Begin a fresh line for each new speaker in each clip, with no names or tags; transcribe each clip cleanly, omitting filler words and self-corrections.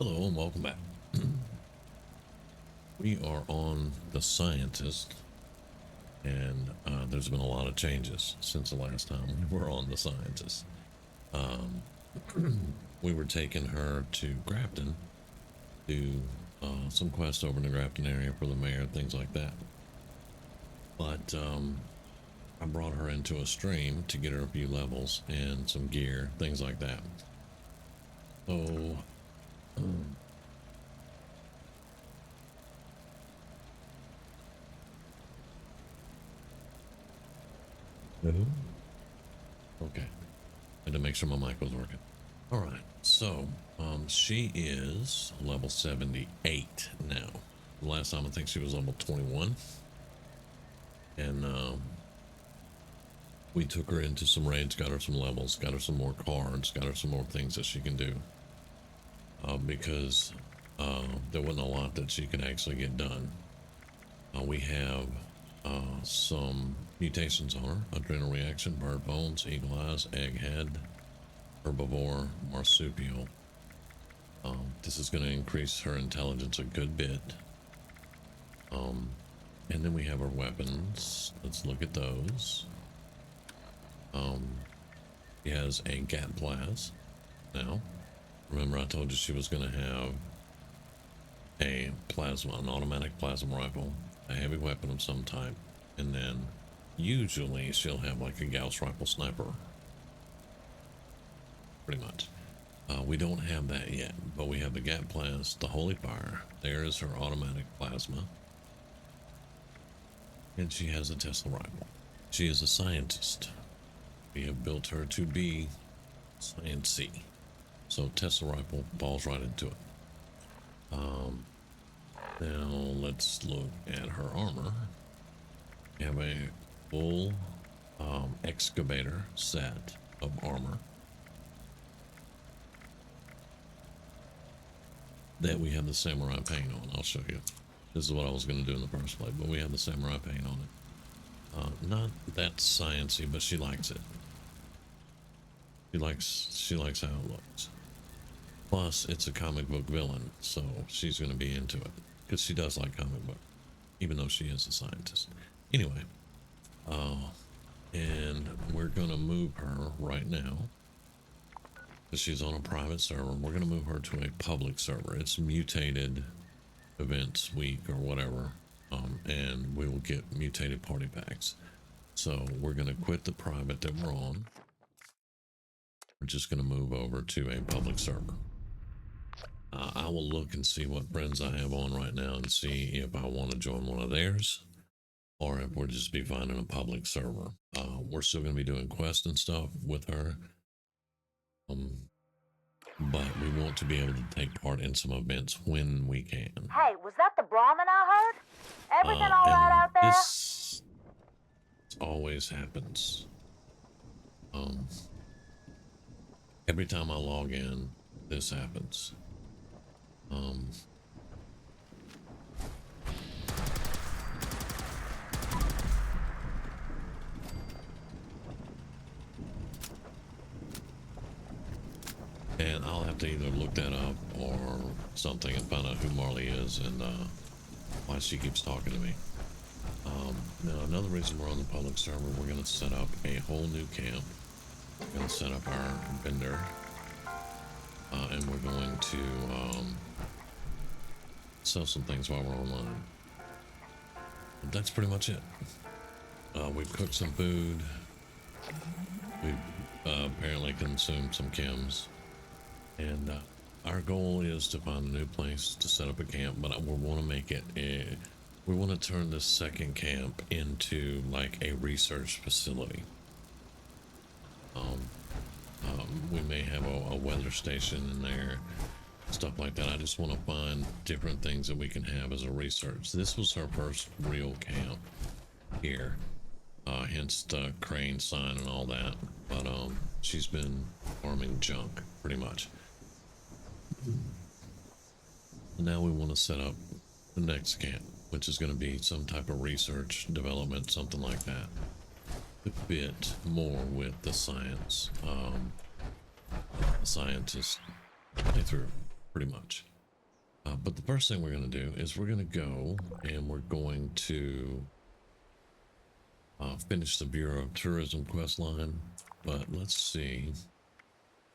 Hello and welcome back. We are on the scientist, and there's been a lot of changes since the last time we were on the scientist. Um, we were taking her to Grafton to some quest over in the Grafton area for the mayor, things like that. But I brought her into a stream to get her a few levels and some gear, things like that. So. No. Okay. Had to make sure my mic was working. All right. So, she is level 78 now. The last time I think she was level 21. And we took her into some raids, got her some levels, got her some more cards, got her some more things that she can do. Because there wasn't a lot that she could actually get done. We have some mutations on her: adrenal reaction, bird bones, eagle eyes, egghead, herbivore, marsupial. This is going to increase her intelligence a good bit. And then we have her weapons. Let's look at those. She has a gat blast now. Remember I told you she was going to have a plasma, an automatic plasma rifle, a heavy weapon of some type, and then usually she'll have like a Gauss rifle sniper. Pretty much. We don't have that yet, but we have the Gat Blast, the Holy Fire. There is her automatic plasma. And she has a Tesla rifle. She is a scientist. We have built her to be sciencey. So Tesla rifle falls right into it. Now let's look at her armor. We have a full excavator set of armor that we have the samurai paint on. I'll show you. This is what I was going to do in the first place, but we have the samurai paint on it. Not that sciencey, but she likes it. She likes how it looks. Plus, it's a comic book villain, so she's going to be into it because she does like comic book, even though she is a scientist. Anyway, and we're going to move her right now. She's on a private server. We're going to move her to a public server. It's mutated events week or whatever, and we will get mutated party packs. So we're going to quit the private that we're on. We're just going to move over to a public server. I will look and see what friends I have on right now and see if I want to join one of theirs or if we'll just be finding a public server. We're still going to be doing quests and stuff with her. But we want to be able to take part in some events when we can.
Hey, was that the Brahmin I heard? Everything all right out there?
This always happens. Every time I log in, this happens. And I'll have to either look that up or something and find out who Marley is and why she keeps talking to me. Now, another reason we're on the public server, we're going to set up a whole new camp. We're going to set up our vendor. And we're going to sell some things while we're online. But that's pretty much it. We've cooked some food. We've apparently consumed some chems. And our goal is to find a new place to set up a camp, but we want to make it we want to turn this second camp into like a research facility. We may have a weather station in there, stuff like that. I just want to find different things that we can have as a research. This was her first real camp here, hence the crane sign and all that. But she's been farming junk pretty much. Now we want to set up the next camp, which is going to be some type of research development, something like that. A bit more with the science, scientist playthrough, pretty much. But the first thing we're going to do is we're going to go and we're going to finish the Bureau of Tourism quest line. But let's see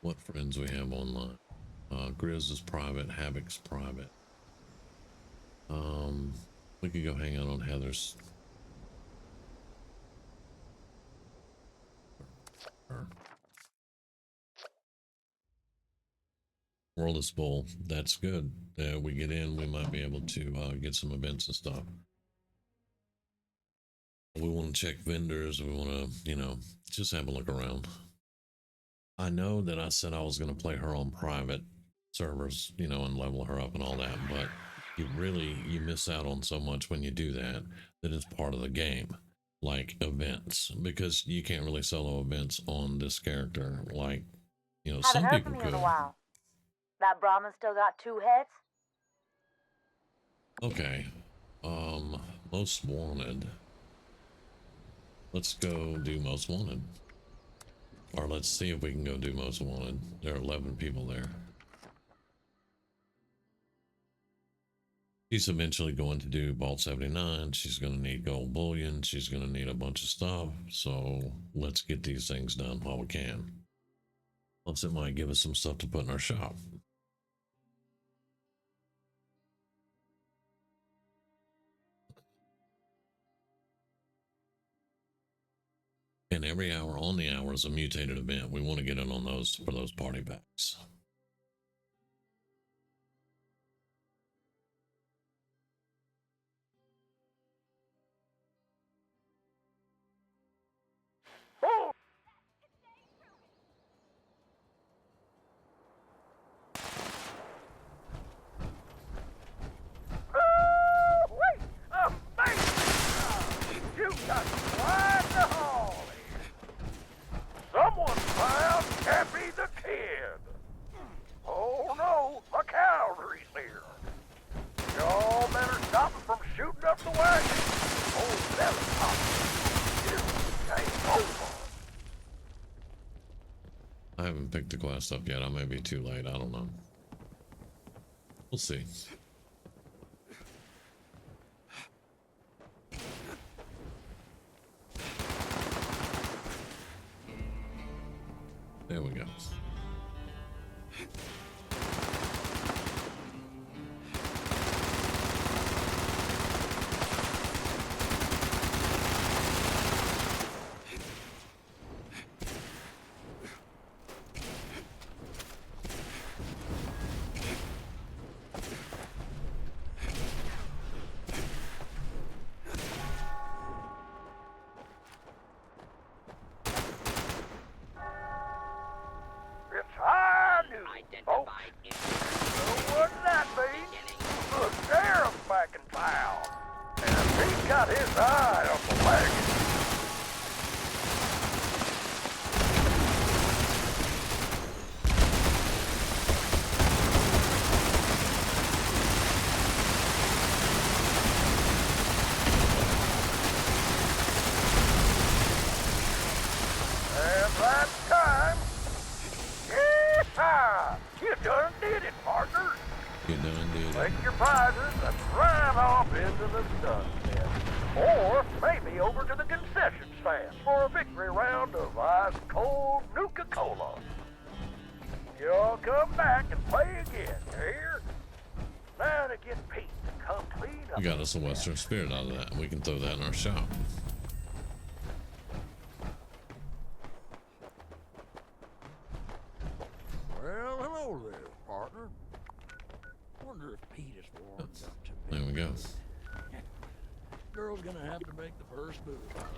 what friends we have online. Grizz is private, Havoc's private. We could go hang out on Heather's. World is full. That's good. We get in, we might be able to get some events and stuff. We want to check vendors. We want to, you know, just have a look around. I know that I said I was going to play her on private servers, you know, and level her up and all that, but you miss out on so much when you do that, that is part of the game, like events, because you can't really solo events on this character. Like, you know,
Haven't
some
heard
people
from you in
could.
a while. That Brahmin still got 2 heads?
Okay. Most wanted. Let's go do most wanted. Or let's see if we can go do most wanted. There are 11 people there. She's eventually going to do Vault 79. She's going to need gold bullion. She's going to need a bunch of stuff. So let's get these things done while we can. Plus, it might give us some stuff to put in our shop. And every hour on the hour is a mutated event. We want to get in on those for those party packs.
Someone found Cappy the Kid. Oh no, the cavalry's here. Y'all better stop him from shooting up the wagon. Old Seven Pop. Ain't over.
I haven't picked the quest up yet. I may be too late. I don't know. We'll see. There we go.
It's high noon, folks. So wouldn't that be? The sheriff's back in town. And he's got his eye on the wagon. And that's time. Yeehaw! You done did it, partner.
You done did it.
Take your prizes and drive off into the sunset. Or maybe over to the concession stand for a victory round of ice-cold Nuka-Cola. You'll come back and play again, you hear? Now to get Pete to come clean up.
We got us a Western Spirit out of that. We can throw that in our shop.
Well, hello there, partner. Wonder if Pete is warmed up to me.
There we go.
Girl's gonna have to make the first move, all right.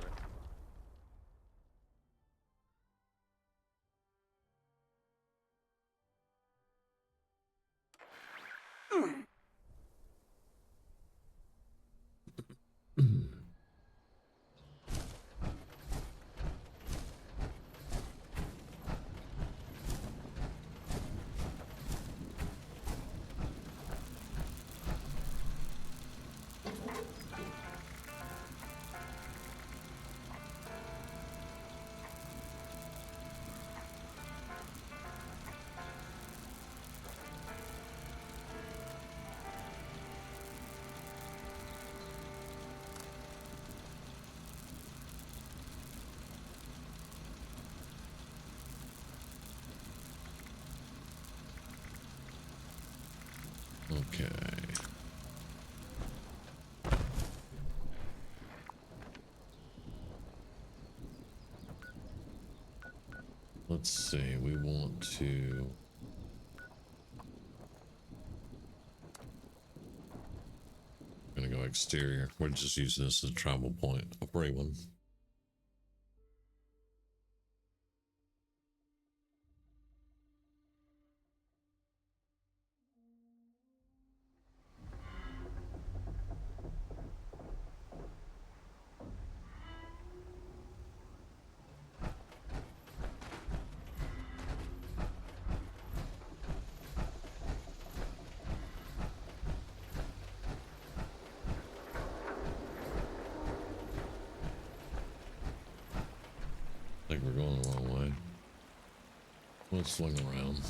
Okay. Let's see, we want to... I'm gonna go exterior. We're just using this as a travel point. A free one. I think we're going the wrong way. Let's swing around.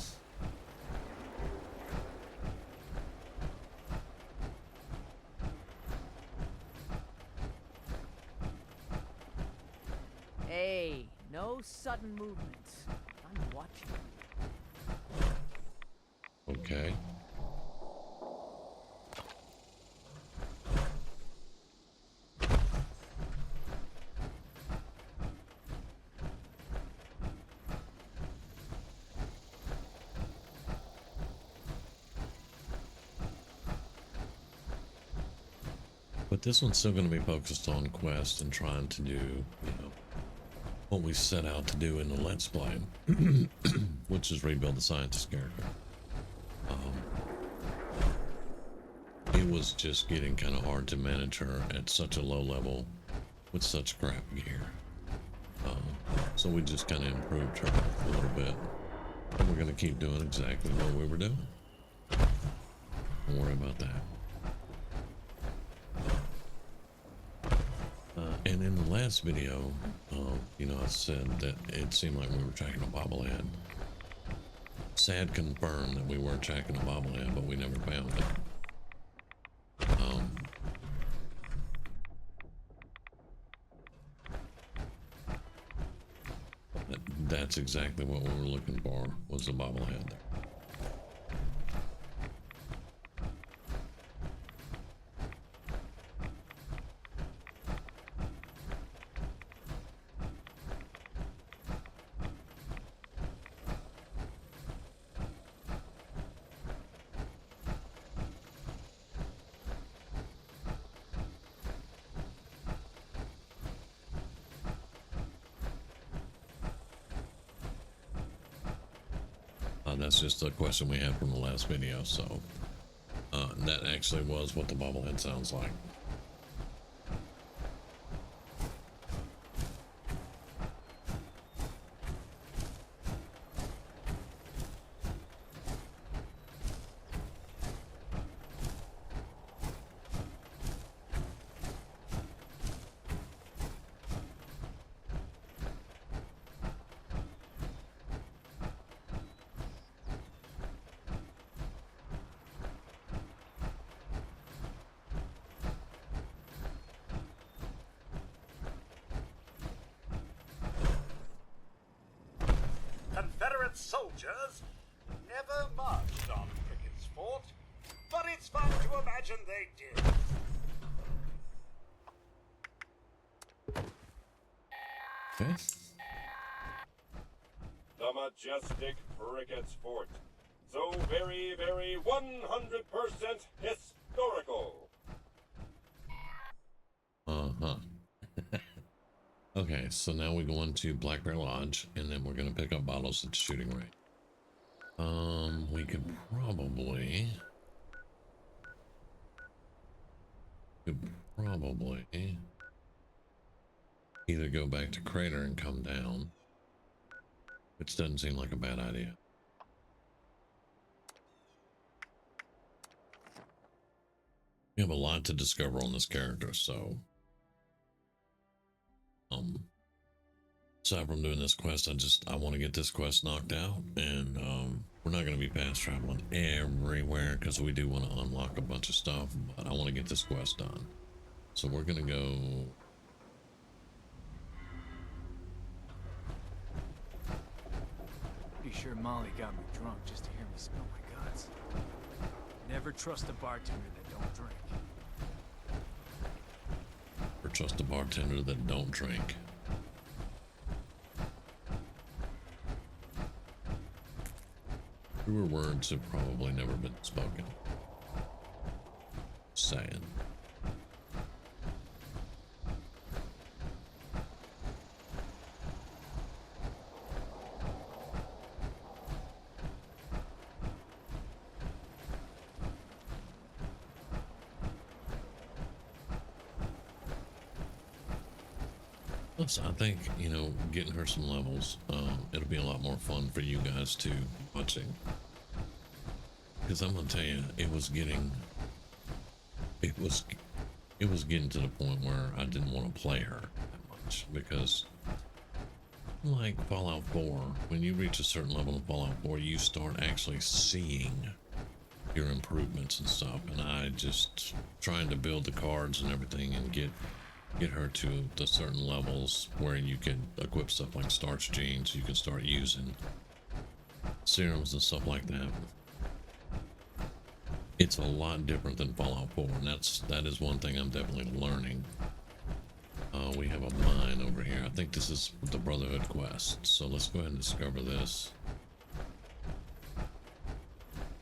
Hey, no sudden movements. I'm watching.
Okay. But this one's still going to be focused on quest and trying to do, you know, what we set out to do in the Let's Play, which is rebuild the scientist character. It was just getting kind of hard to manage her at such a low level with such crap gear. So we just kind of improved her a little bit. And we're going to keep doing exactly what we were doing. Don't worry about that. And in the last video, you know, I said that it seemed like we were tracking a bobblehead. Sad confirmed that we were tracking a bobblehead, but we never found it. That's exactly what we were looking for, was a bobblehead. That's just a question we had from the last video, so that actually was what the bobblehead sounds like.
Confederate soldiers never marched on Pickett's fort, but it's fun to imagine they did.
Okay.
The majestic Pickett's fort. So very, very 100% historical.
Uh-huh. Okay, so now we go into Black Bear Lodge, and then we're gonna pick up bottles at the shooting range. We could probably either go back to Crater and come down, which doesn't seem like a bad idea. We have a lot to discover on this character, so aside from doing this quest, I want to get this quest knocked out, and we're not going to be fast traveling everywhere because we do want to unlock a bunch of stuff, but I want to get this quest done. So we're going to go.
Pretty sure Molly got me drunk just to hear me spill my guts. Never trust a bartender that don't drink.
Or trust a bartender that don't drink. Truer words have probably never been spoken. Saying. Plus, I think, you know, getting her some levels, it'll be a lot more fun for you guys too, watching. Because I'm gonna tell you, it was getting to the point where I didn't want to play her that much, because like Fallout 4, when you reach a certain level in Fallout 4, you start actually seeing your improvements and stuff, and I just trying to build the cards and everything and get her to the certain levels where you can equip stuff like starch genes, you can start using serums and stuff like that. It's a lot different than Fallout 4, and that is one thing I'm definitely learning. We have a mine over here. I think this is the Brotherhood quest, so let's go ahead and discover this.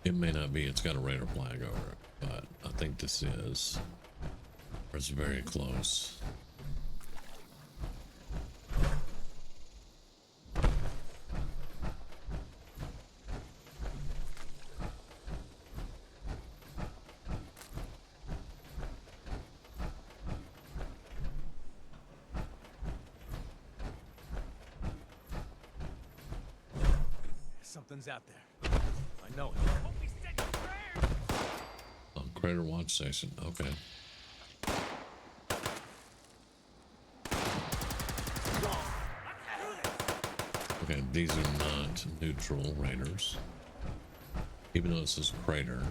It may not be, it's got a raider flag over it, but I think this is, or it's very close.
Something's out there. I know it.
Oh, Crater Watch Station. Okay. Okay, these are not neutral raiders. Even though this is Crater.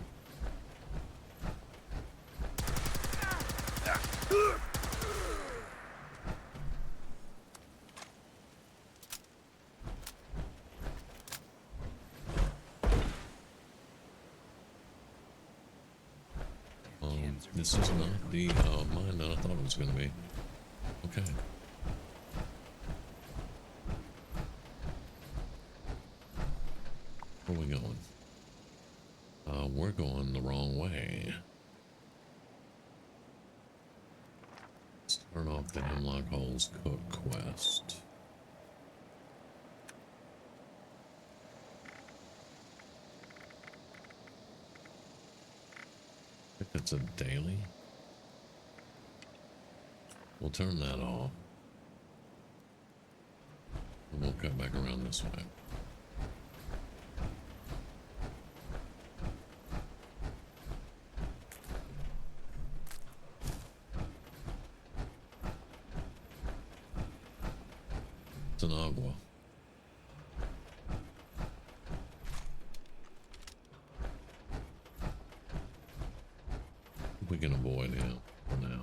This is not the mine that I thought it was going to be. Okay. Where are we going? We're going the wrong way. Let's turn off the Hemlock Holes Cook quest. I think that's a daily. We'll turn that off. And we'll cut back around this way. It's an agua. We can avoid him for now.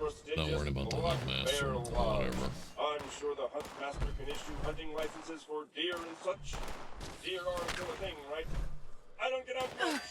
prestigious
Not worried about the
Black
Huntmaster
Bear
or
Lodge.
whatever.
I'm sure the Huntmaster can issue hunting licenses for deer and such. Deer are still a thing, right? I don't get out much.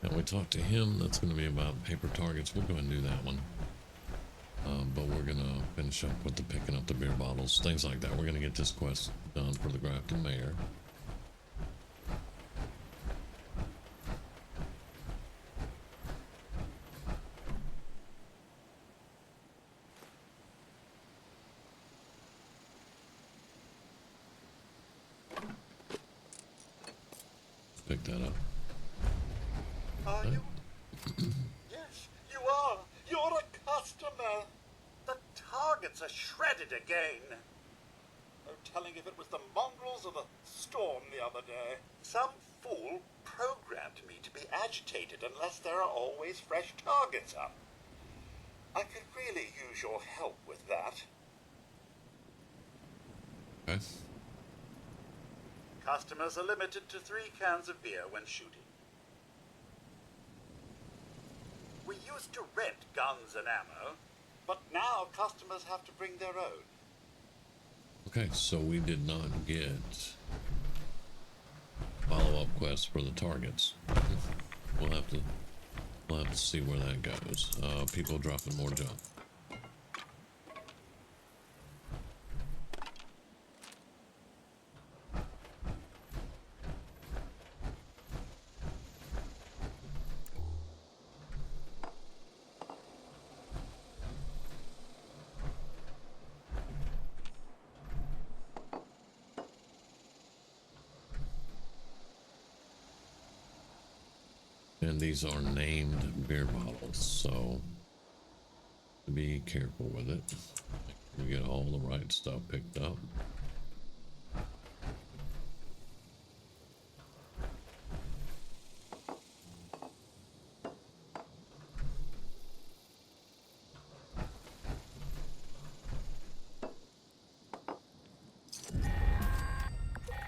And we talked to him. That's going to be about paper targets. We'll go ahead and do that one. But we're going to finish up with the picking up the beer bottles, things like that. We're going to get this quest done for the Grafton Mayor. Pick that up.
Are you? Yes, you are. You're a customer. The targets are shredded again. No telling if it was the mongrels or the storm the other day. Some fool programmed me to be agitated unless there are always fresh targets up. I could really use your help with that.
Okay.
Customers are limited to 3 cans of beer when shooting. We used to rent guns and ammo, but now customers have to bring their own.
Okay, so we did not get follow-up quests for the targets. We'll have to see where that goes. People dropping more junk. And these are named beer bottles, so be careful with it. We get all the right stuff picked up.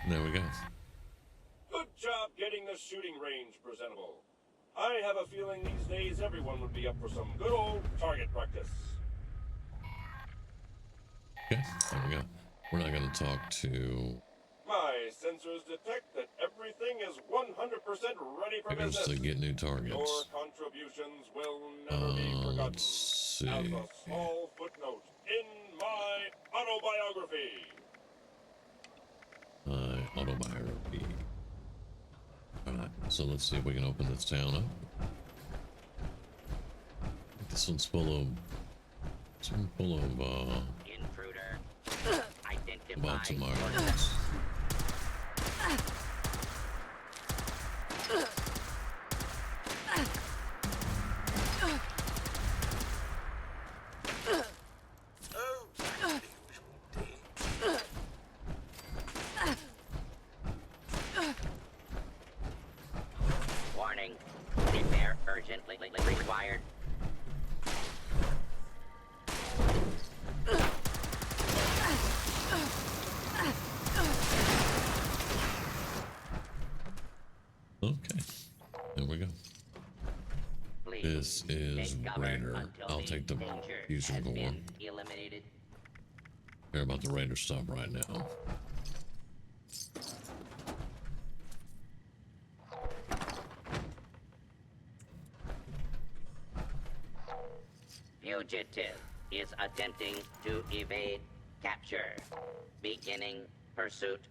There we go.
Good job getting the shooting range presentable. I have a feeling these days everyone would be up for some good old target practice.
Okay, there we go. We're not going to talk to...
My sensors detect that everything is 100% ready for
Here's
business.
to get new
Your
targets.
contributions will never be forgotten.
Let's see.
As a small footnote in my autobiography.
Autobiography. Alright, so let's see if we can open this town up. This one's full of...
Intruder.
Lots of
Identified.
migrants.
Oh, the usual day.
Warning. Repair urgently required.
Okay, there we go.
Please
This is
take cover
Raider.
until
I'll
the
take the
danger
fusion
has
core.
been eliminated.
Care about the Raider stuff right now.
Fugitive is attempting to evade capture. Beginning pursuit.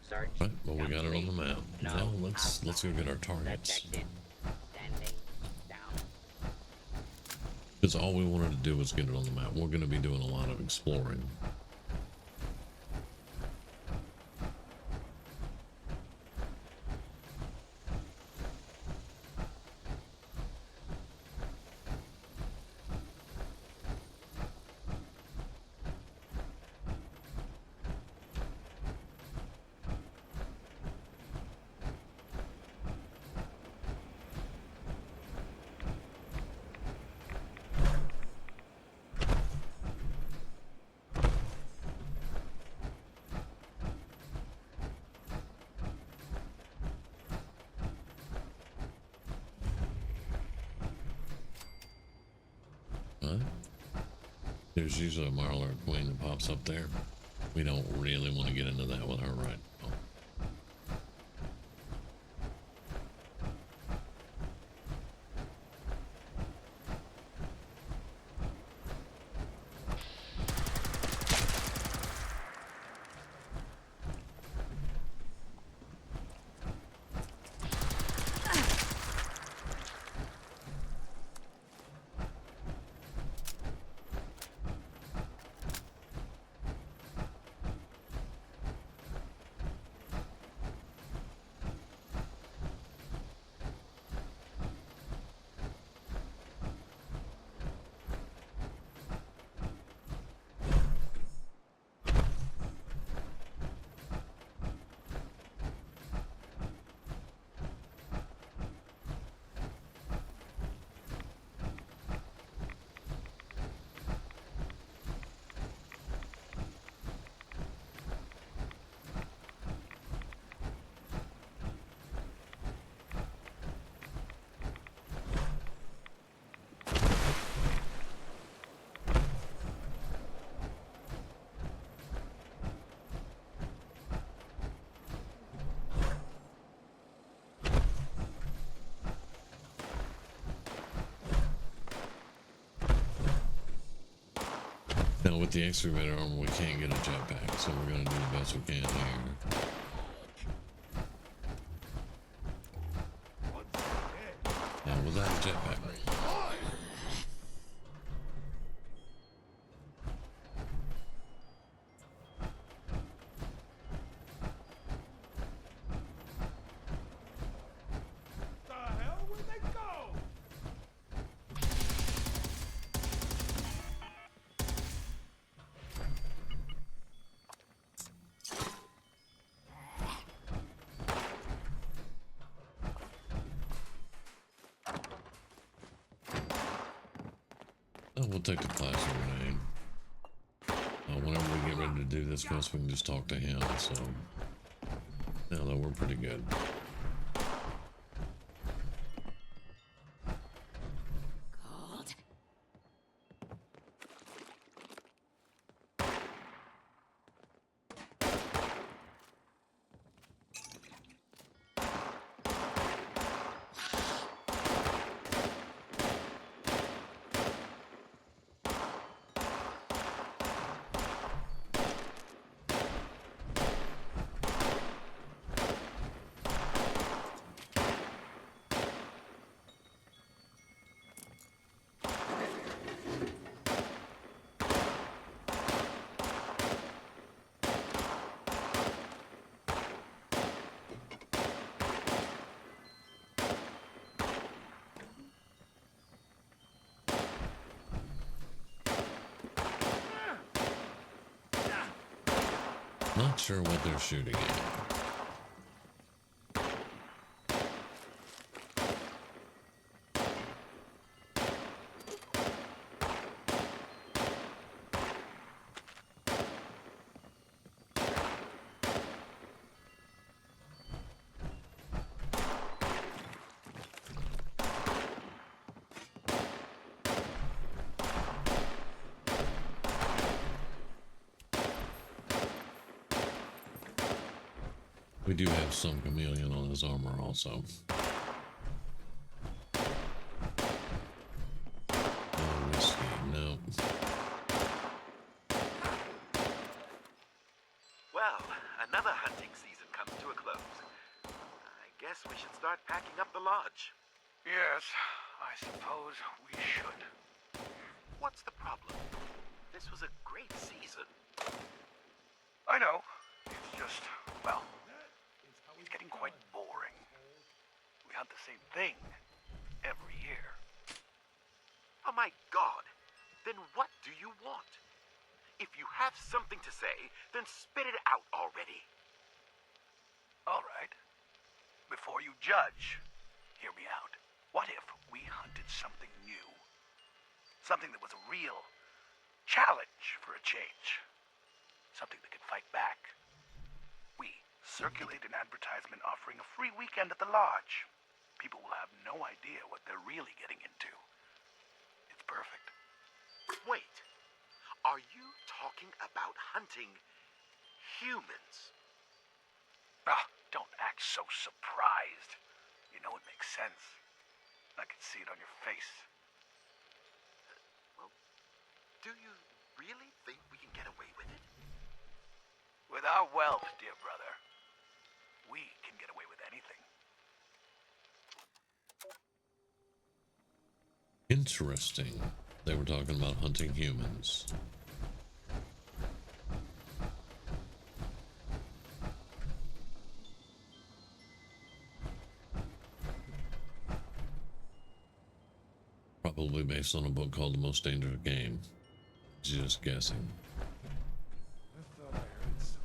Search.
Right, well, we got it on
complete.
the map.
No
Now let's go get our targets.
Detected. Standing down.
Because all we wanted to do was get it on the map. We're going to be doing a lot of exploring. Huh? There's usually a Marler Queen that pops up there. We don't really want to get into that with her right now. Now with the excavator armor, we can't get a jetpack, so we're going to do the best we can here. Now without a jetpack.
The hell where'd they go?
Oh, we'll take the classic grenade. Whenever we get ready to do this quest, we can just talk to him, so... Yeah, though, we're pretty good.
Cold.
Not sure what they're shooting at. We do have some chameleon on his armor also. No whiskey, no.
Well, another hunting season comes to a close. I guess we should start packing up the lodge.
Yes, I suppose we should.
What's the problem? This was a great season.
I know. It's just, well, it's getting quite boring. We hunt the same thing every year.
Oh my God! Then what do you want? If you have something to say, then spit it out already.
All right. Before you judge, hear me out. What if we hunted something new? Something that was a real challenge for a change. Something that could fight back. We circulate an advertisement offering a free weekend at the lodge. People will have no idea what they're really getting into. It's perfect.
Wait. Are you talking about hunting humans?
Ah, don't act so surprised. You know it makes sense. I can see it on your face.
Well, do you really think we can get away with it?
With our wealth, dear brother, we can get away with anything.
Interesting. They were talking about hunting humans. Probably based on a book called The Most Dangerous Game. Just guessing.
I thought I heard something.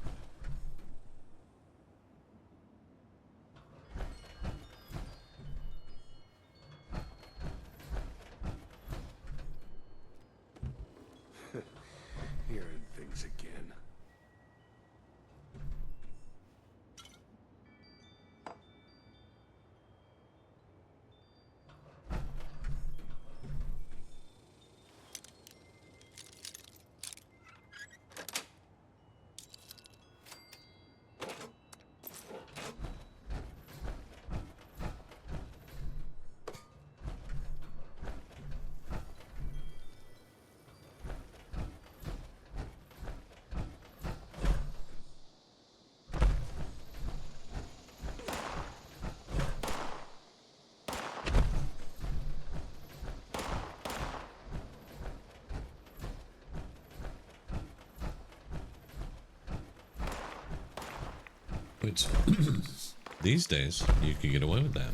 Hearing things again.
Which, these days, you could get away with that.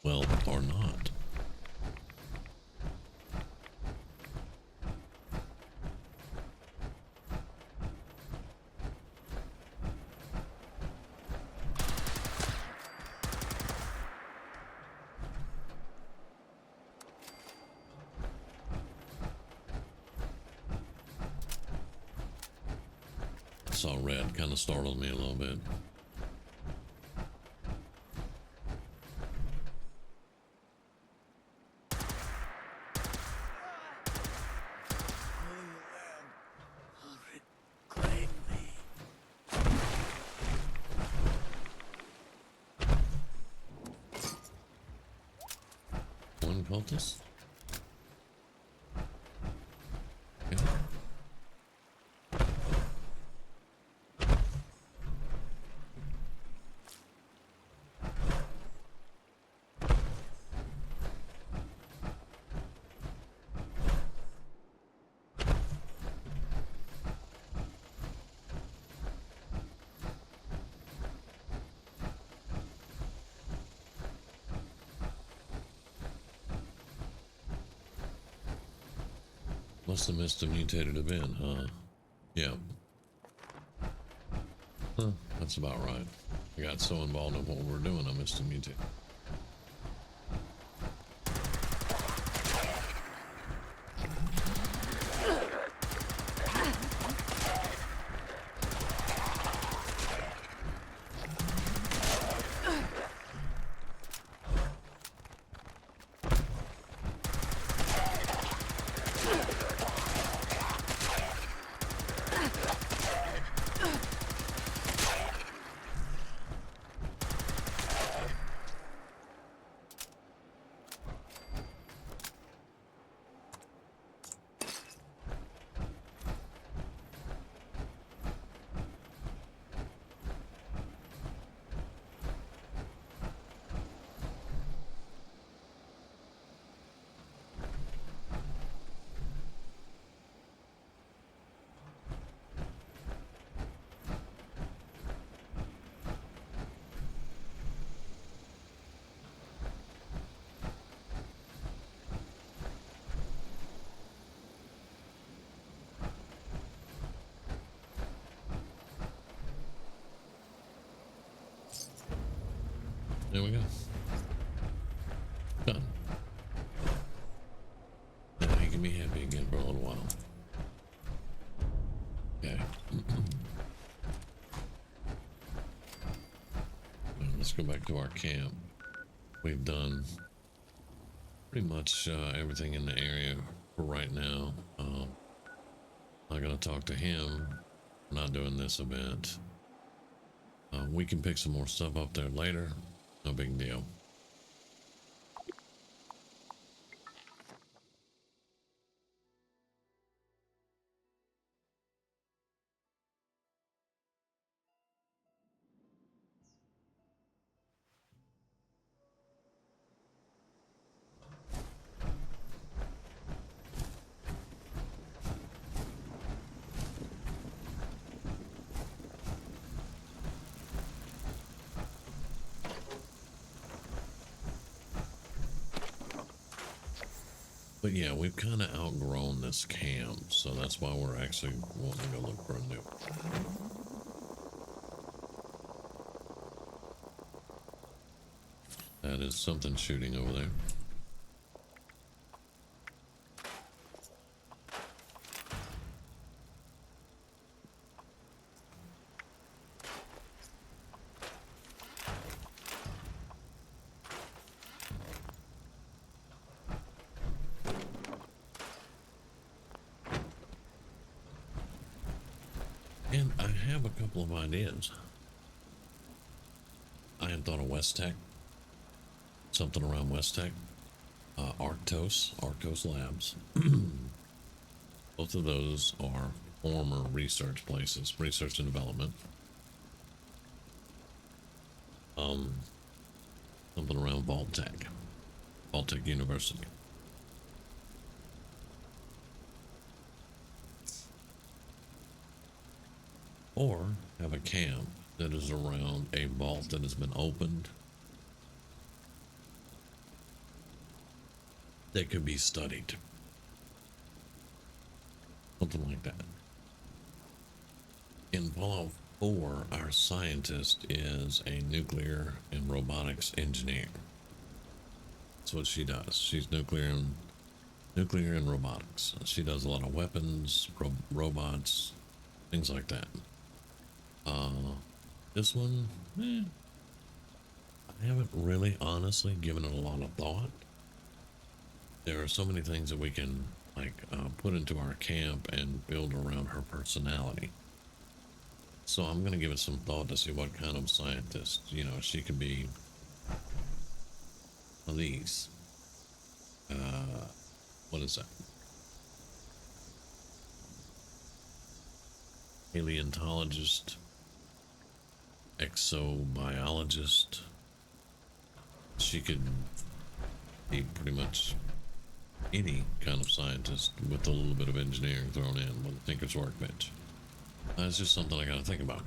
Well, or not. Saw red, kind of startled me a little bit. One cultist? Okay. Must have missed a mutated event, huh? Yeah. Huh, that's about right. I got so involved in what we're doing, I missed a mutate. There we go. Done. Now he can be happy again for a little while. Okay. Let's go back to our camp. We've done pretty much everything in the area for right now. Not gonna talk to him. Not doing this event. We can pick some more stuff up there later. No big deal. But yeah, we've kind of outgrown this camp, so that's why we're actually wanting to go look for a new one. That is something shooting over there. And I have a couple of ideas. I had thought of West Tech, something around West Tech, Arctos Labs. Both of those are former research places, research and development. Something around Vault Tech University. Or have a camp that is around a vault that has been opened that could be studied. Something like that. In Fallout 4, our scientist is a nuclear and robotics engineer. That's what she does. She's nuclear and robotics. She does a lot of weapons, robots, things like that. This one, I haven't really honestly given it a lot of thought. There are so many things that we can put into our camp and build around her personality. So I'm going to give it some thought to see what kind of scientist, she could be. These. What is that? Paleontologist, exobiologist. She could be pretty much any kind of scientist with a little bit of engineering thrown in with a tinker's workbench. That's just something I got to think about.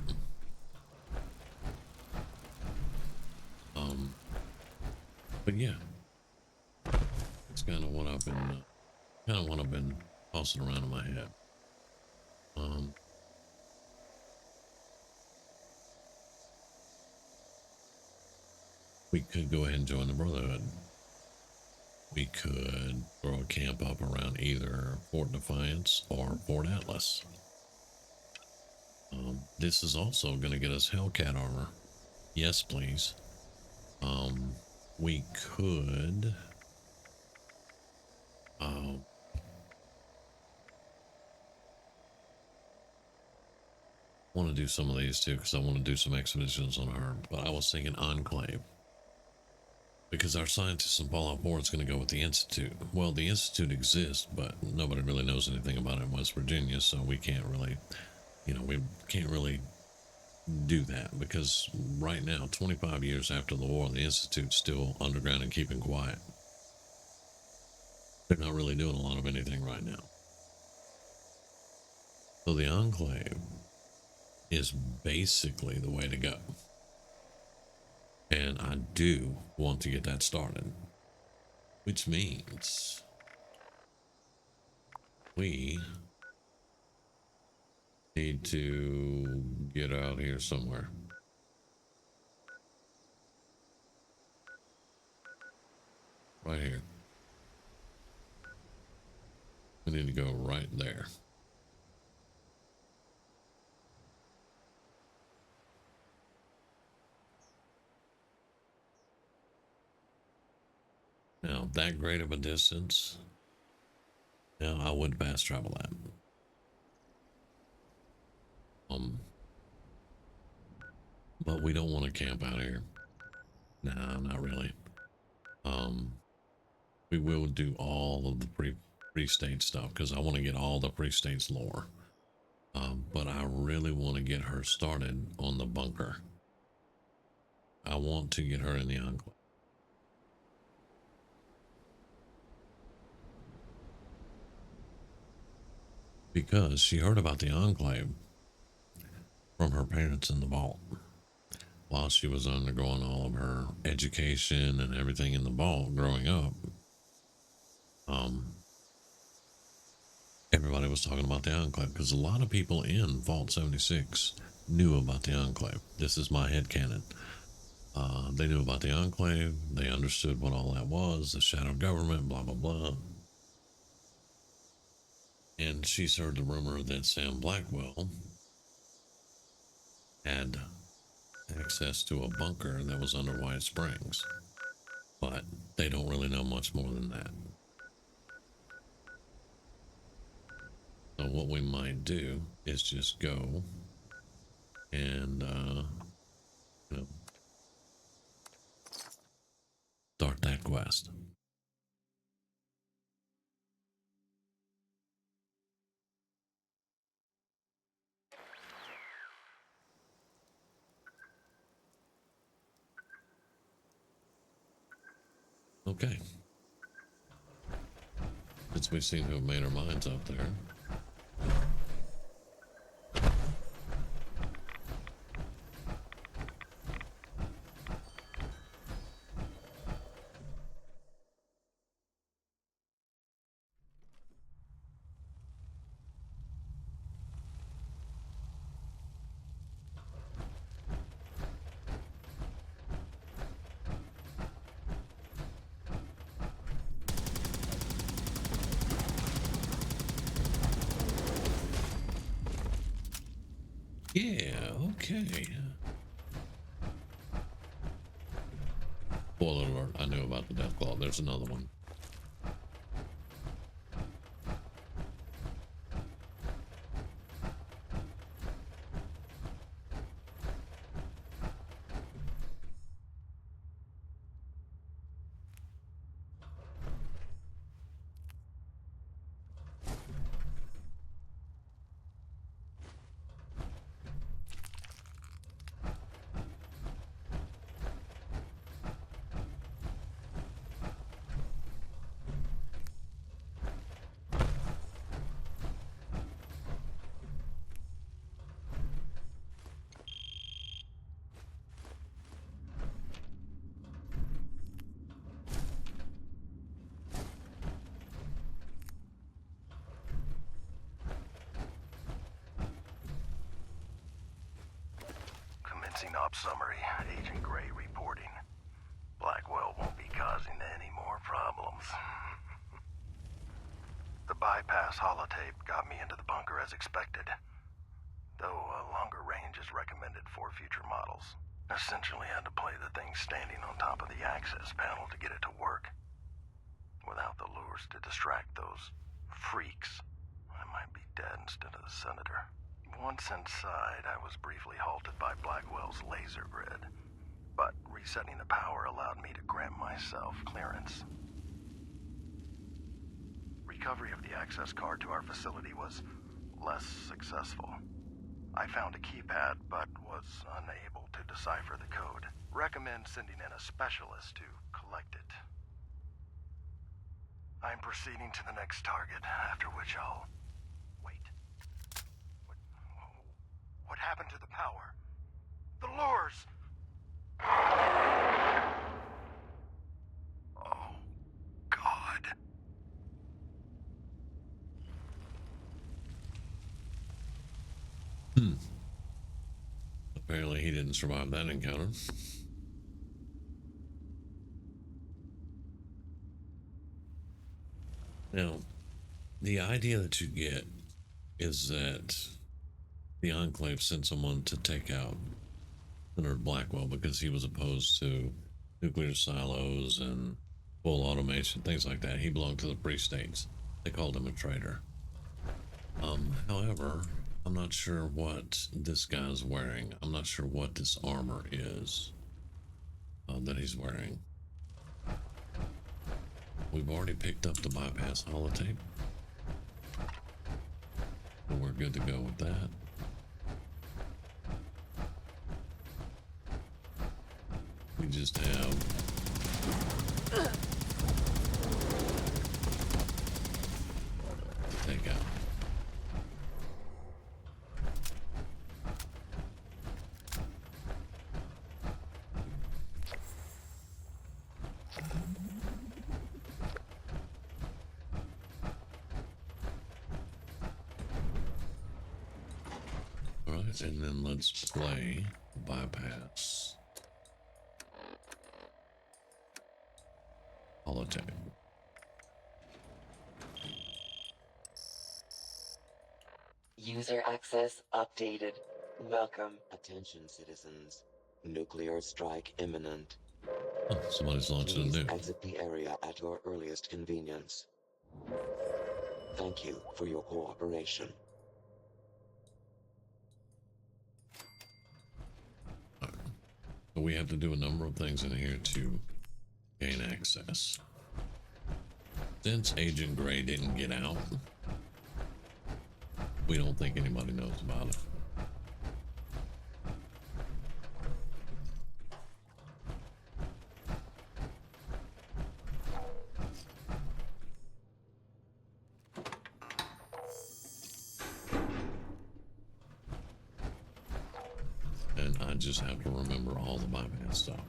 But yeah, it's kind of what I've been tossing around in my head. We could go ahead and join the Brotherhood. We could throw a camp up around either Fort Defiance or Fort Atlas. This is also going to get us Hellcat armor. Yes, please. We could... want to do some of these too, because I want to do some expeditions on her. But I was thinking Enclave. Because our scientists in Fallout 4 is going to go with the Institute. Well, the Institute exists, but nobody really knows anything about it in West Virginia, so we can't really, we can't really do that. Because right now, 25 years after the war, the Institute's still underground and keeping quiet. They're not really doing a lot of anything right now. So the Enclave is basically the way to go. And I do want to get that started, which means we need to get out here somewhere. Right here. We need to go right there. Now, that great of a distance, now I would fast travel that. But we don't want to camp out here. Nah, not really. We will do all of the pre-state stuff because I want to get all the pre-states lore. But I really want to get her started on the bunker. I want to get her in the enclave. Because she heard about the enclave from her parents in the vault while she was undergoing all of her education and everything in the vault growing up. Everybody was talking about the enclave because a lot of people in Vault 76 knew about the enclave. This is my headcanon. They knew about the enclave. They understood what all that was, the shadow government, blah, blah, blah. And she's heard the rumor that Sam Blackwell had access to a bunker that was under White Springs. But they don't really know much more than that. So what we might do is just go and, you know, start that quest. Okay. Since we seem to have made our minds up there. Yeah, okay. Spoiler alert, I knew about the Deathclaw. There's another one.
Commencing op summary. Agent Gray reporting. Blackwell won't be causing any more problems. The bypass holotape got me into the bunker as expected, though a longer range is recommended for future models. Essentially had to play the thing standing on top of the access panel to get it to work. Without the lures to distract those freaks, I might be dead instead of the senator. Once inside, I was briefly halted by Blackwell's laser grid, but resetting the power allowed me to grant myself clearance. Recovery of the access card to our facility was less successful. I found a keypad, but was unable to decipher the code. Recommend sending in a specialist to collect it. I'm proceeding to the next target, after which I'll... Wait. What happened to the power? The lures! Oh, God.
Apparently he didn't survive that encounter. Now, the idea that you get is that the Enclave sent someone to take out Senator Blackwell because he was opposed to nuclear silos and full automation, things like that. He belonged to the Free States. They called him a traitor. However, I'm not sure what this guy's wearing. I'm not sure what this armor is that he's wearing. We've already picked up the bypass holotape, so we're good to go with that. We just have take out. All right, and then let's play bypass holotape.
User access updated. Welcome. Attention, citizens. Nuclear strike imminent.
Oh, somebody's launching a
Please
nuke.
exit the area at your earliest convenience. Thank you for your cooperation.
So we have to do a number of things in here to gain access. Since Agent Gray didn't get out, we don't think anybody knows about it. And I just have to remember all the bypass stuff.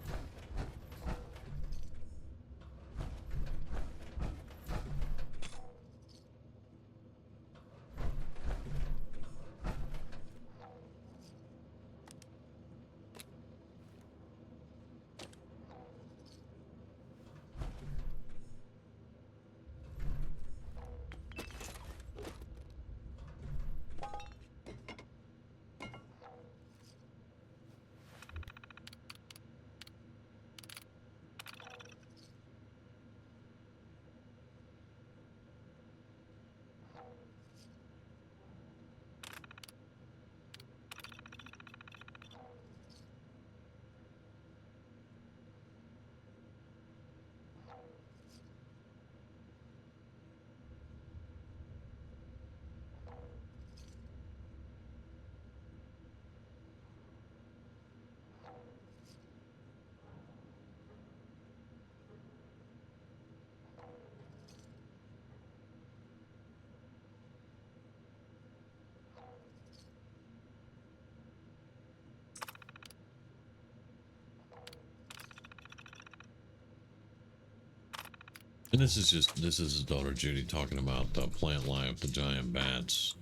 And this is his daughter Judy talking about plant life, the giant bats,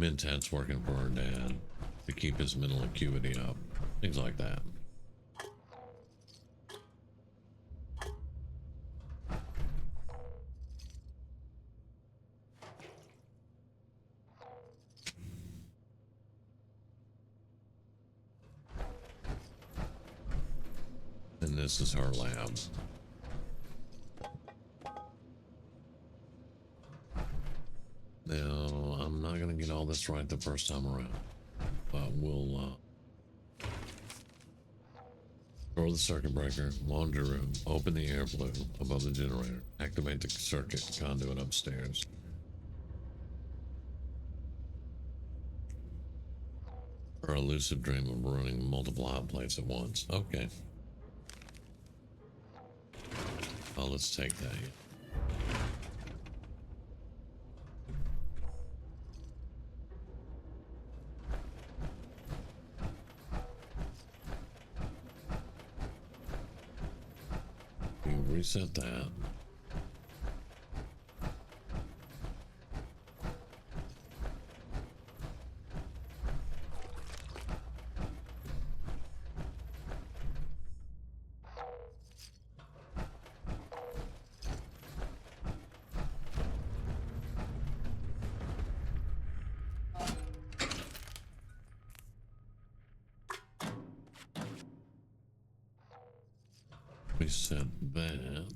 Mentats working for her dad to keep his mental acuity up, things like that. And this is her lab. Now, I'm not going to get all this right the first time around, but we'll throw the circuit breaker, laundry room, open the air blue above the generator, activate the circuit conduit upstairs. Or a lucid dream of running multiple hot plates at once. Okay. Well, let's take that. Reset that. we set that.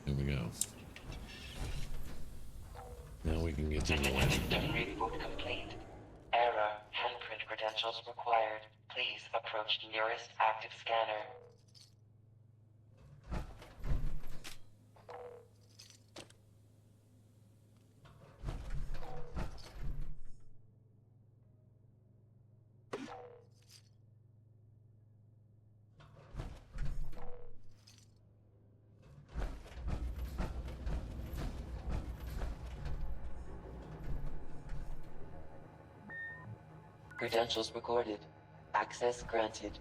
Here we go. Now we can get to the
System reboot complete. Error. Handprint credentials required. Please approach nearest active scanner. Credentials recorded. Access granted.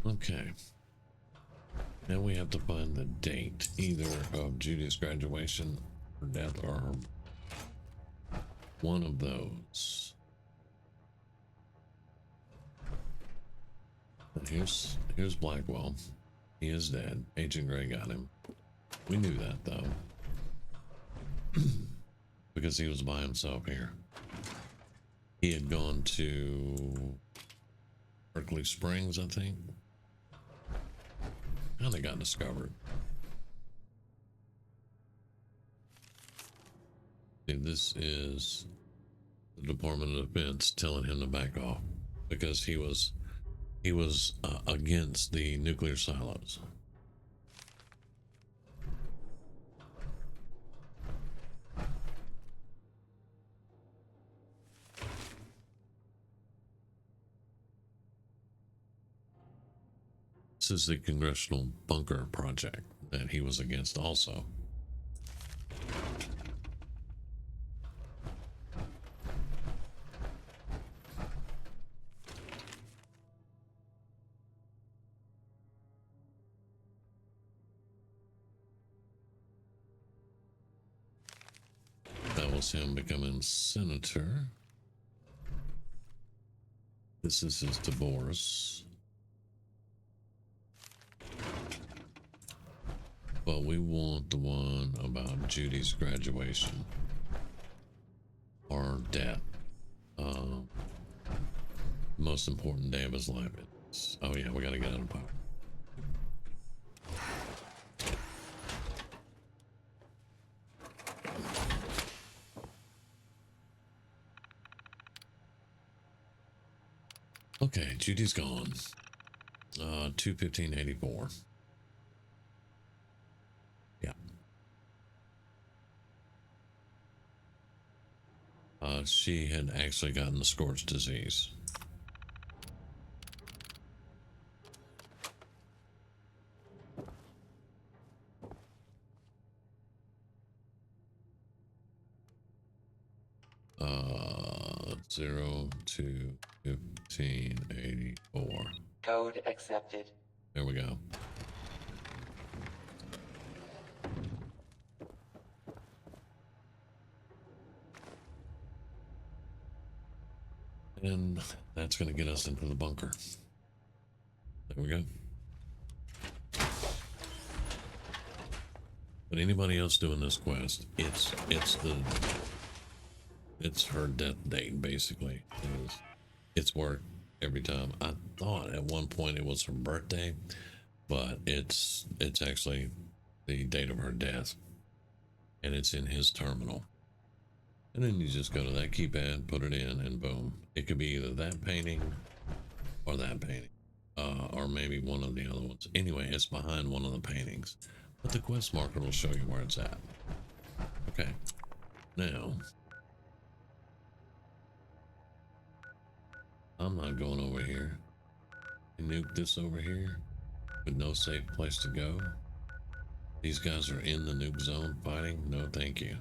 Okay. Now we have to find the date, either of Judy's graduation or death, or one of those. But here's Blackwell. He is dead. Agent Gray got him. We knew that though. Because he was by himself here. He had gone to Berkeley Springs, I think. How they got discovered. See, this is the Department of Defense telling him to back off because he was against the nuclear silos. This is the Congressional Bunker Project that he was against also. That was him becoming senator. This is his divorce. But we want the one about Judy's graduation or death. Most important day of his life. Oh yeah, we gotta get out of power. Okay, Judy's gone. 2/15/84. Yeah. She had actually gotten the scorched disease. Uh, 02/15/84.
Code accepted.
There we go. And that's going to get us into the bunker. There we go. But anybody else doing this quest, it's her death date basically. It's worked every time. I thought at one point it was her birthday, but it's actually the date of her death, and it's in his terminal. And then you just go to that keypad, put it in, and boom. It could be either that painting or that painting. Or maybe one of the other ones. Anyway, it's behind one of the paintings. But the quest marker will show you where it's at. Okay. Now, I'm not going over here. You nuke this over here with no safe place to go. These guys are in the nuke zone fighting. No, thank you.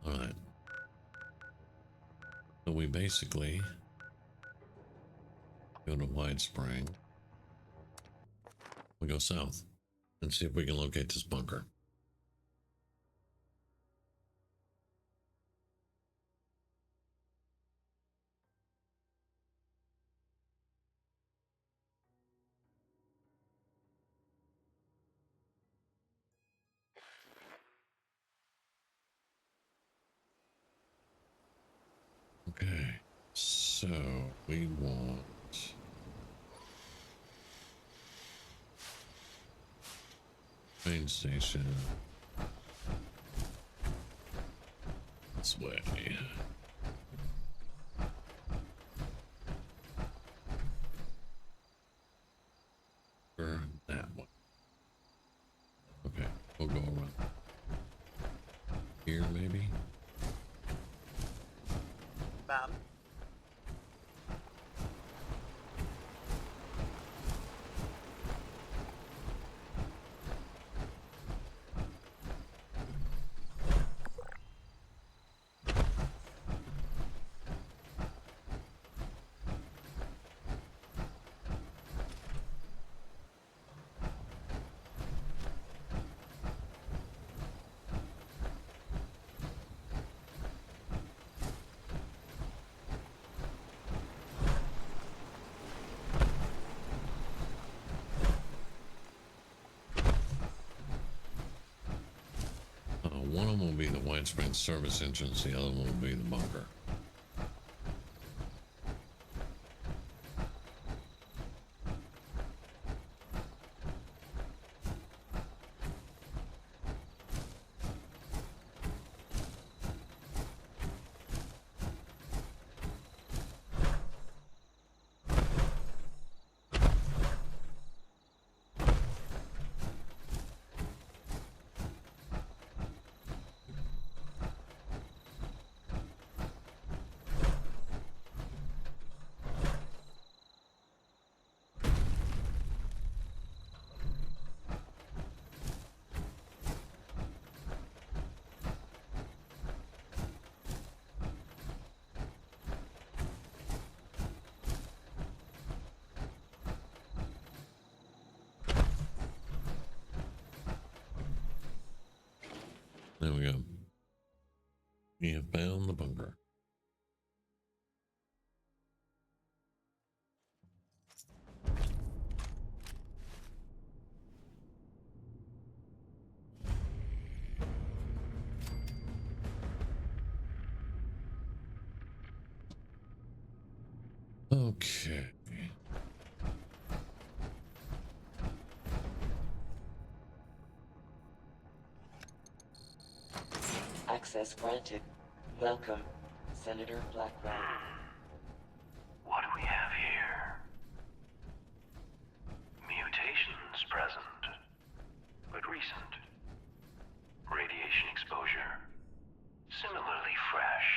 Alright. So we basically go to White Spring. We go south. and see if we can locate this bunker. Okay, so we want main station this way. Or that one. Okay, we'll go around here maybe.
Ma'am?
One of them will be the White Springs service entrance, the other one will be the bunker. There we go. We have found the bunker. Okay.
Access granted. Welcome, Senator Blackwell.
What do we have here? Mutations present, but recent. Radiation exposure, similarly fresh.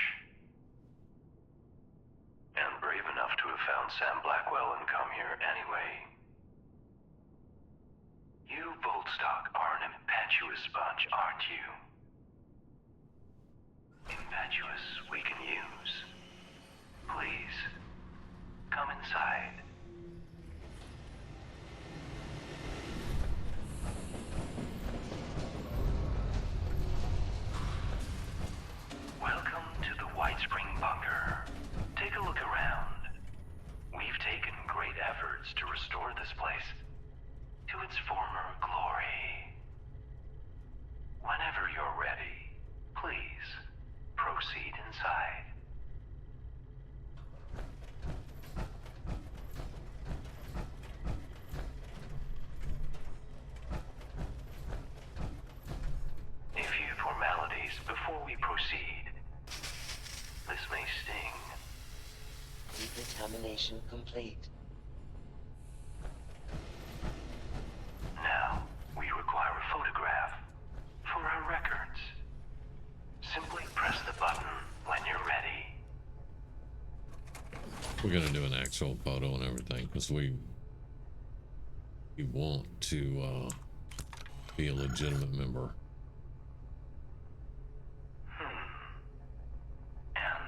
And brave enough to have found Sam Blackwell and come here anyway. You, Voltstock, are an impetuous bunch, aren't you? Impetuous we can use. Please, come inside. Welcome to the White Spring Bunker. Take a look around. We've taken great efforts to restore this place to its former glory. Whenever you're ready, please proceed inside. A few formalities before we proceed. This may sting.
Decontamination complete.
Now, we require a photograph for our records. Simply press the button when you're ready.
We're gonna do an actual photo and everything because we want to be a legitimate member.
An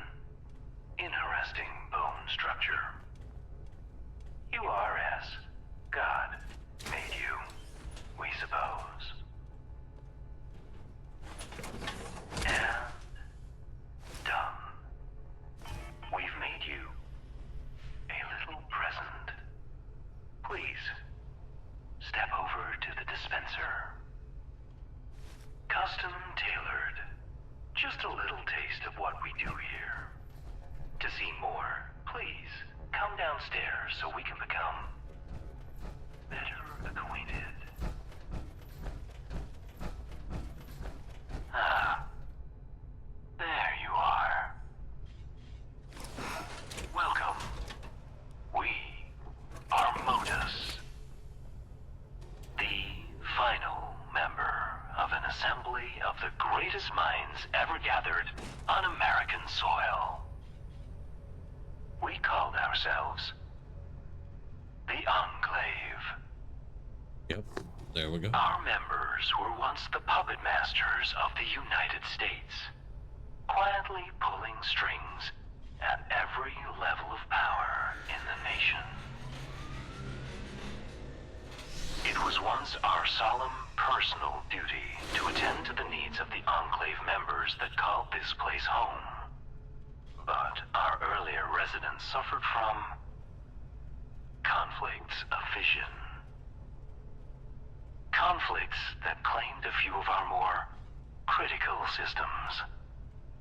interesting bone structure. You are as God made you, we suppose. assembly of the greatest minds ever gathered on American soil. We called ourselves the Enclave.
Yep, there we go.
Our members were once the puppet masters of the United States, quietly pulling strings at every level of power in the nation. It was once our solemn personal duty to attend to the needs of the Enclave members that called this place home. But our earlier residents suffered from conflicts of vision. Conflicts that claimed a few of our more critical systems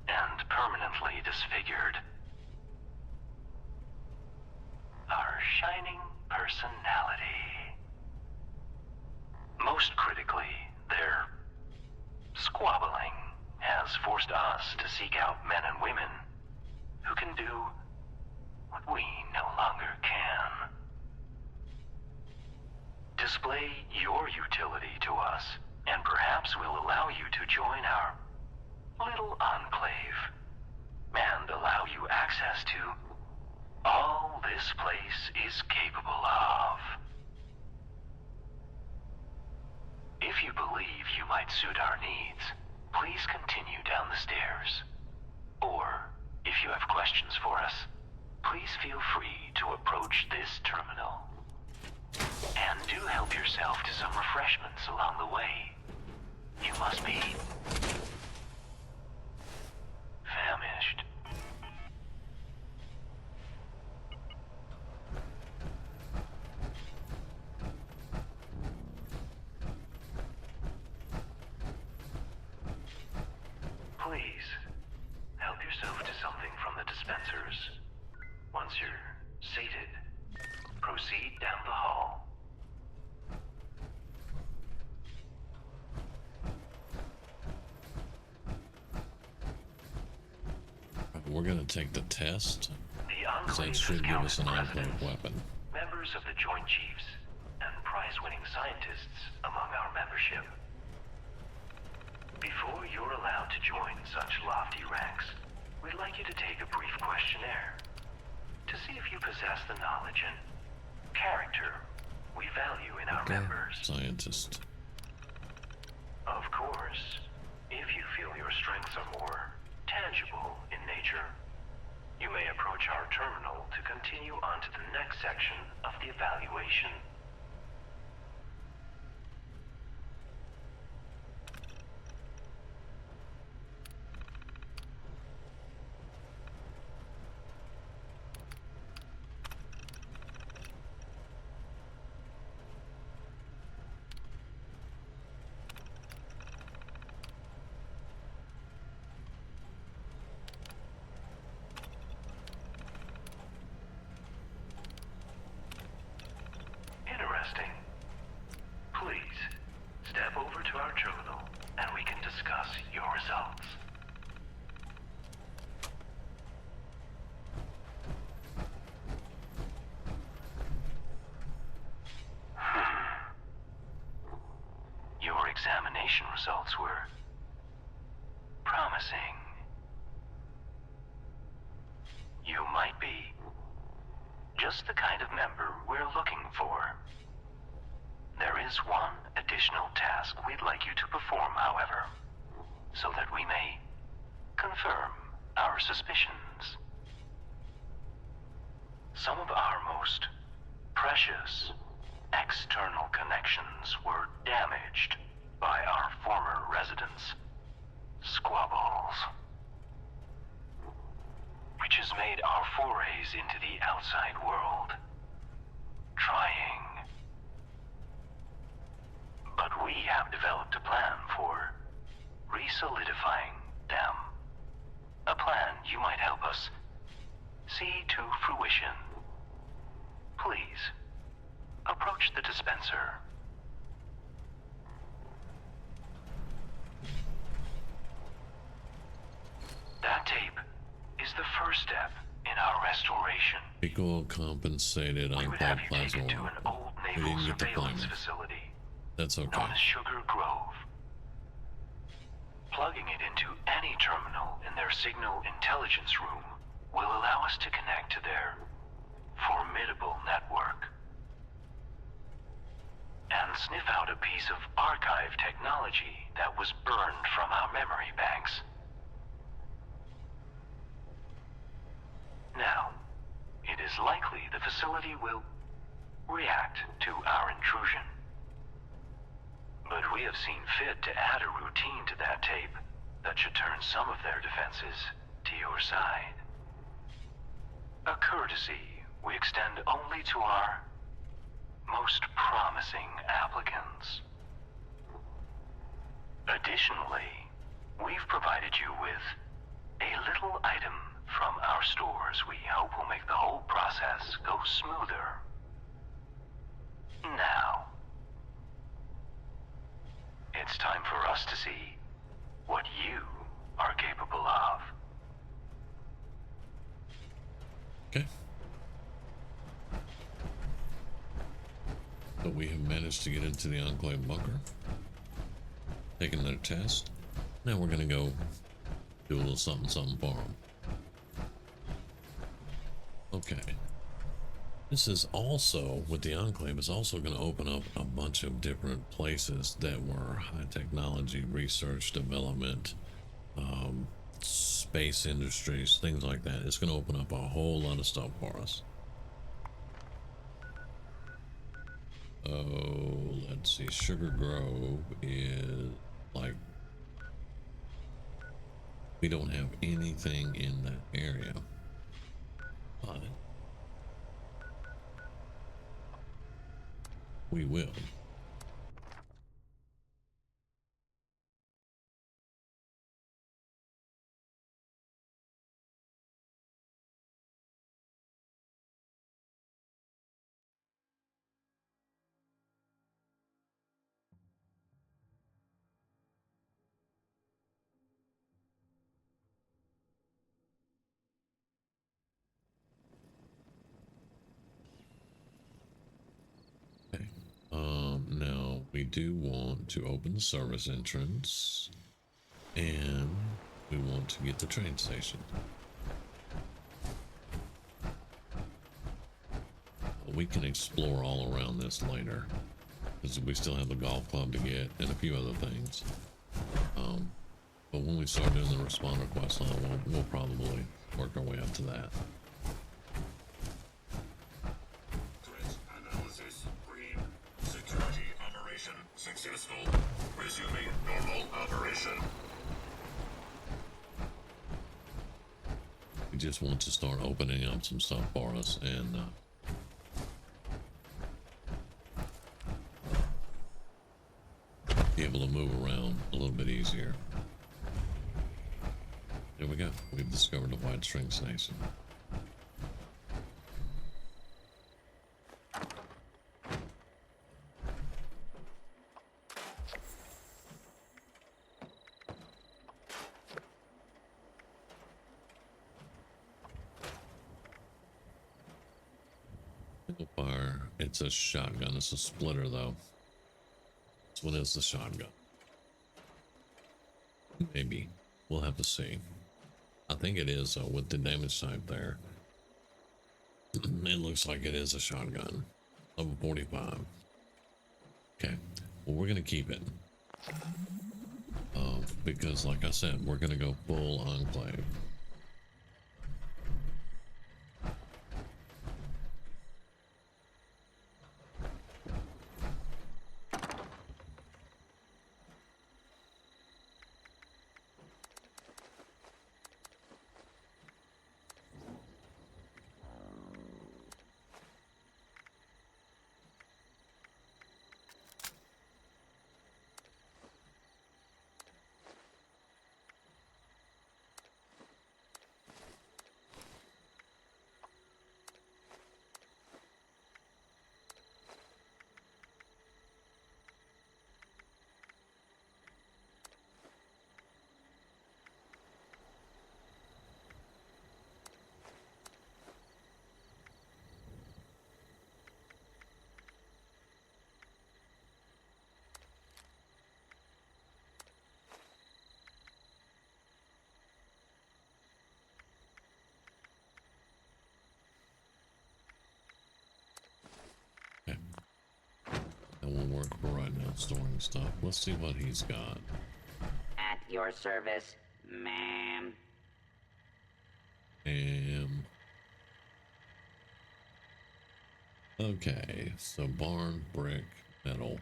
and permanently disfigured our shining personality. Most critically, their squabbling has forced us to seek out men and women who can do what we no longer can. Display your utility to us, and perhaps we'll allow you to join our little enclave and allow you access to all this place is capable of. If you believe you might suit our needs, please continue down the stairs. Or, if you have questions for us, please feel free to approach this terminal. And do help yourself to some refreshments along the way. You must be famished. Please, help yourself to something from the dispensers. Once you're sated, proceed down the hall.
We're gonna take the test.
The
That should give us an Enclave weapon.
Members of the Joint Chiefs and prize-winning scientists among our membership. Before you're allowed to join such lofty ranks, we'd like you to take a brief questionnaire to see if you possess the knowledge and character we value in our members.
Scientist.
Of course, if you feel your strengths are more tangible in nature, you may approach our terminal to continue on to the next section of the evaluation. Interesting. Please, step over to our terminal and we can discuss your results. Your examination results were promising. You might be just the kind of member we're looking for. There is one additional task we'd like you to perform, however, so that we may confirm our suspicions. Some of our most precious external connections were damaged by our former residents' squabbles, which has made our forays into the outside world trying. But we have developed a plan for re-solidifying them. A plan you might help us see to fruition. Please, approach the dispenser. That tape is the first step in our restoration.
Equal compensated Enclave plasma. We didn't get the plasma.
Facility
That's okay.
known as Sugar Grove. signal intelligence room will allow us to connect to their formidable network and sniff out a piece of archive technology that was burned from our memory banks. Now, it is likely the facility will react to our intrusion. But we have seen fit to add a routine to that tape that should turn some of their defenses to your side. A courtesy we extend only to our most promising applicants. Additionally, we've provided you with a little item from our stores we hope will make the whole process go smoother. Now, it's time for us to see what you are capable of.
Okay. So we have managed to get into the Enclave bunker, taking their test. Now we're gonna go do a little something for them. Okay. This is also, with the Enclave, is also going to open up a bunch of different places that were high technology, research, development, space industries, things like that. It's going to open up a whole lot of stuff for us. Oh, let's see. Sugar Grove is like, we don't have anything in that area, but we will. Okay. Now we do want to open the service entrance, and we want to get the train station. We can explore all around this later, because we still have the golf club to get and a few other things. But when we start doing the responder quest line, we'll probably work our way up to that.
Threat analysis green. Security operation successful. Resuming normal operation.
We just want to start opening up some stuff for us and be able to move around a little bit easier. There we go. We've discovered a wide string station. Single fire. It's a shotgun. It's a splitter though. This one is the shotgun. Maybe. We'll have to see. I think it is with the damage type there. It looks like it is a shotgun. Level 45. Okay. Well, we're going to keep it. Because like I said, we're going to go full Enclave. work for right now, storing stuff. Let's see what he's got.
At your service, ma'am.
Okay, so barn, brick, metal.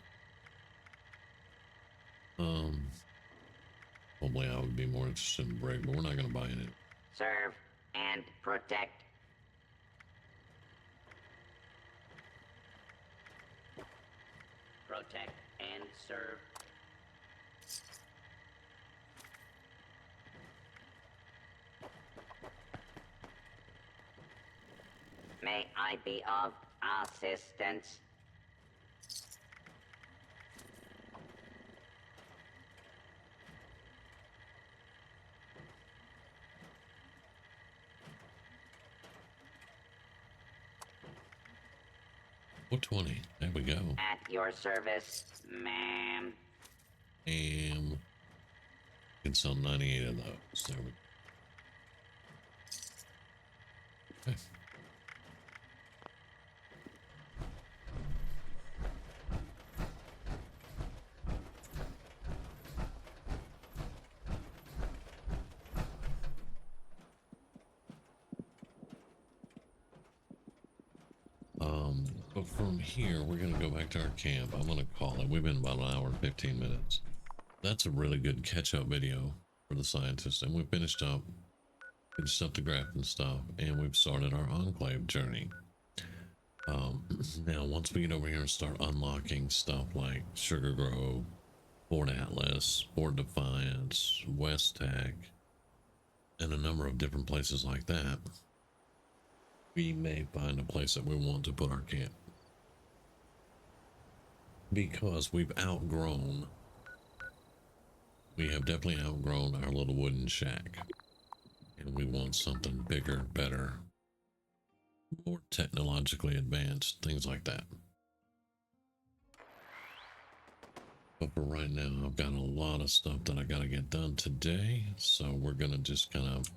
Probably I would be more interested in brick, but we're not gonna buy any.
Serve and protect. Protect and serve. May I be of assistance?
$420. There we go.
At your service, ma'am.
You can sell 98 of those. There we go. Okay. But from here, we're going to go back to our camp. I'm going to call it. We've been about an hour and 15 minutes. That's a really good catch-up video for the scientists. And we finished up the grafting stuff, and we've started our enclave journey. Now, once we get over here and start unlocking stuff like Sugar Grove, Fort Atlas, Fort Defiance, West Tech, and a number of different places like that, we may find a place that we want to put our camp. Because we have definitely outgrown our little wooden shack. And we want something bigger, better, more technologically advanced, things like that. But for right now, I've got a lot of stuff that I got to get done today. So we're going to just kind of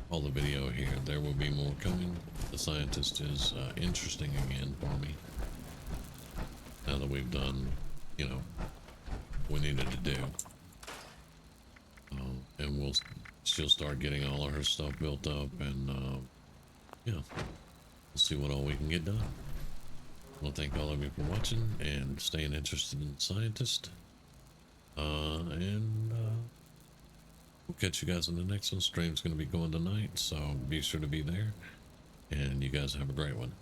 call the video here. There will be more coming. The scientist is interesting again for me. Now that we've done, you know, what we needed to do. And she'll start getting all of her stuff built up, and yeah, we'll see what all we can get done. I want to thank all of you for watching and staying interested in the scientist. And we'll catch you guys in the next one. Stream's going to be going tonight, so be sure to be there. And you guys have a great one.